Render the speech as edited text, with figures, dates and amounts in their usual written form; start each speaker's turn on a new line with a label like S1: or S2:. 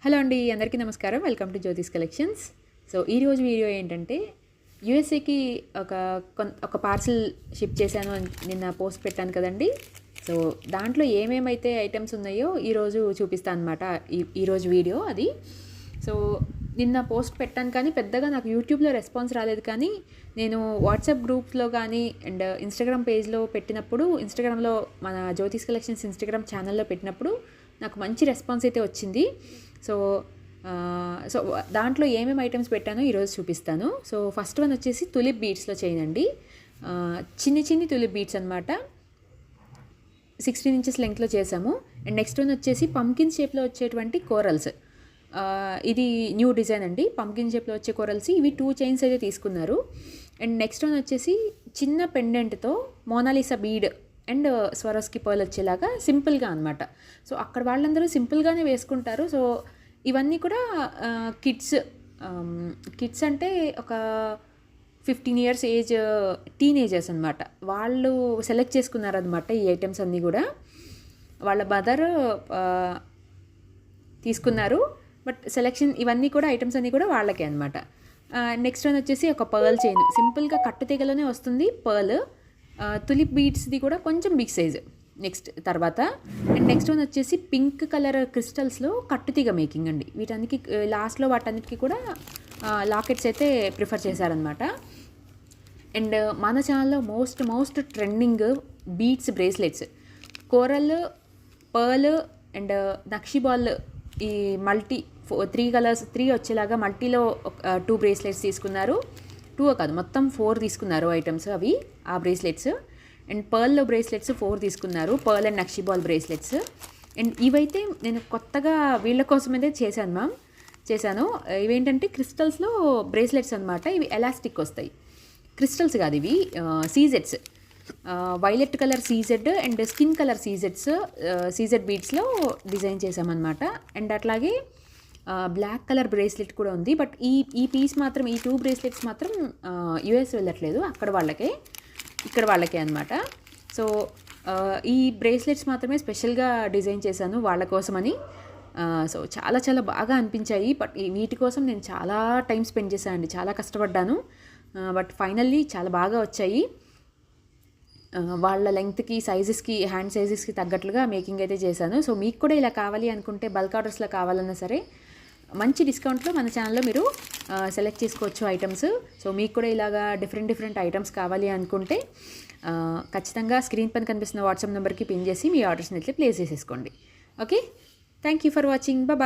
S1: Hello అండి, అందరికీ నమస్కారం. Welcome to జ్యోతిస్ collections. సో ఈరోజు వీడియో ఏంటంటే యూఎస్ఏకి ఒక పార్సిల్ షిప్ చేశాను అని నిన్న పోస్ట్ పెట్టాను కదండి. సో దాంట్లో ఏమేమైతే ఐటమ్స్ ఉన్నాయో ఈరోజు చూపిస్తాను అనమాట. ఈరోజు వీడియో అది. సో నిన్న పోస్ట్ పెట్టాను కానీ పెద్దగా నాకు యూట్యూబ్లో రెస్పాన్స్ రాలేదు, కానీ నేను వాట్సాప్ గ్రూప్లో కానీ అండ్ ఇన్స్టాగ్రామ్ పేజ్లో పెట్టినప్పుడు, ఇన్స్టాగ్రామ్లో మన జ్యోతిస్ కలెక్షన్స్ ఇన్స్టాగ్రామ్ ఛానల్లో పెట్టినప్పుడు నాకు మంచి రెస్పాన్స్ అయితే వచ్చింది. సో సో దాంట్లో ఏమేమి ఐటమ్స్ పెట్టానో ఈరోజు చూపిస్తాను. సో ఫస్ట్ వన్ వచ్చేసి తులిప్ బీడ్స్లో చేయండి. చిన్ని తులిప్ బీడ్స్ అనమాట. 16 ఇంచెస్ లెంగ్త్లో చేసాము. అండ్ నెక్స్ట్ వన్ వచ్చేసి పంకిన్ షేప్లో వచ్చేటువంటి కోరల్స్. ఇది న్యూ డిజైన్ అండి. పంకిన్ షేప్లో వచ్చే కోరల్స్ ఇవి 2 చైన్స్ అయితే తీసుకున్నారు. అండ్ నెక్స్ట్ వన్ వచ్చేసి చిన్న పెండెంట్తో Mona Lisa bead and Swarovski pearl వచ్చేలాగా సింపుల్గా అనమాట. సో అక్కడ వాళ్ళందరూ సింపుల్గానే వేసుకుంటారు. సో ఇవన్నీ కూడా కిడ్స్ అంటే ఒక 15 ఇయర్స్ ఏజ్ టీనేజర్స్ అనమాట. వాళ్ళు సెలెక్ట్ చేసుకున్నారనమాట ఈ ఐటమ్స్ అన్నీ కూడా. వాళ్ళ మదర్ తీసుకున్నారు, బట్ సెలెక్షన్ ఇవన్నీ కూడా ఐటమ్స్ అన్నీ కూడా వాళ్ళకే అనమాట. నెక్స్ట్ వన్ వచ్చేసి ఒక పర్ల్ చైన్, సింపుల్గా కట్టు తీగలోనే వస్తుంది పర్ల్. తులిప్ బీడ్స్ది కూడా కొంచెం బిగ్ సైజు. తర్వాత అండ్ నెక్స్ట్ వన్ వచ్చేసి పింక్ కలర్ క్రిస్టల్స్లో కట్టుతీగ మేకింగ్ అండి. వీటన్నిటికి లాస్ట్లో వాటన్నిటికీ కూడా లాకెట్స్ అయితే ప్రిఫర్ చేశారనమాట. అండ్ మన ఛానల్లో most trending beads bracelets, coral, pearl and nakshi ball, ఈ మల్టీ 3 కలర్స్ 3 వచ్చేలాగా మల్టీలో 2 బ్రేస్లెట్స్ తీసుకున్నారు. 2 కాదు, మొత్తం 4 తీసుకున్నారు ఐటమ్స్ అవి, ఆ బ్రేస్లెట్స్. అండ్ పర్ల్లో బ్రేస్లెట్స్ 4 తీసుకున్నారు, pearl and nakshi ball bracelets. And ఇవైతే నేను కొత్తగా వీళ్ళ కోసమైతే చేశాను. ఇవేంటంటే క్రిస్టల్స్లో బ్రేస్లెట్స్ అనమాట. ఇవి ఎలాస్టిక్ వస్తాయి, క్రిస్టల్స్ కాదు ఇవి, సీజెడ్స్. Violet colour CZ and skin colour CZ బీడ్స్లో డిజైన్ చేసామన్నమాట. అండ్ అట్లాగే బ్లాక్ కలర్ బ్రేస్లెట్ కూడా ఉంది. బట్ ఈ పీస్ మాత్రం, ఈ 2 బ్రేస్లెట్స్ మాత్రం యూఎస్ వెళ్ళట్లేదు, ఇక్కడ వాళ్ళకే అనమాట. సో ఈ బ్రేస్లెట్స్ మాత్రమే స్పెషల్గా డిజైన్ చేశాను వాళ్ళ కోసమని. సో చాలా బాగా అనిపించాయి. బట్ వీటి కోసం నేను చాలా టైం స్పెండ్ చేశాను అండి, చాలా కష్టపడ్డాను. బట్ ఫైనల్లీ చాలా బాగా వచ్చాయి. వాళ్ళ లెంగ్త్కి, సైజెస్కి, హ్యాండ్ సైజెస్కి తగ్గట్లుగా మేకింగ్ అయితే చేశాను. సో మీకు కూడా ఇలా కావాలి అనుకుంటే, బల్క్ ఆర్డర్స్లో కావాలన్నా సరే మంచి డిస్కౌంట్లో మన ఛానల్లో మీరు సెలెక్ట్ చేసుకోవచ్చు ఐటమ్స్. సో మీకు కూడా ఇలాగా డిఫరెంట్ ఐటమ్స్ కావాలి అనుకుంటే ఖచ్చితంగా స్క్రీన్ పైన కనిపిస్తున్న వాట్సాప్ నెంబర్కి పిన్ చేసి మీ ఆర్డర్స్ని అయితే ప్లేస్ చేసేసుకోండి. Okay, thank you for watching. Bye.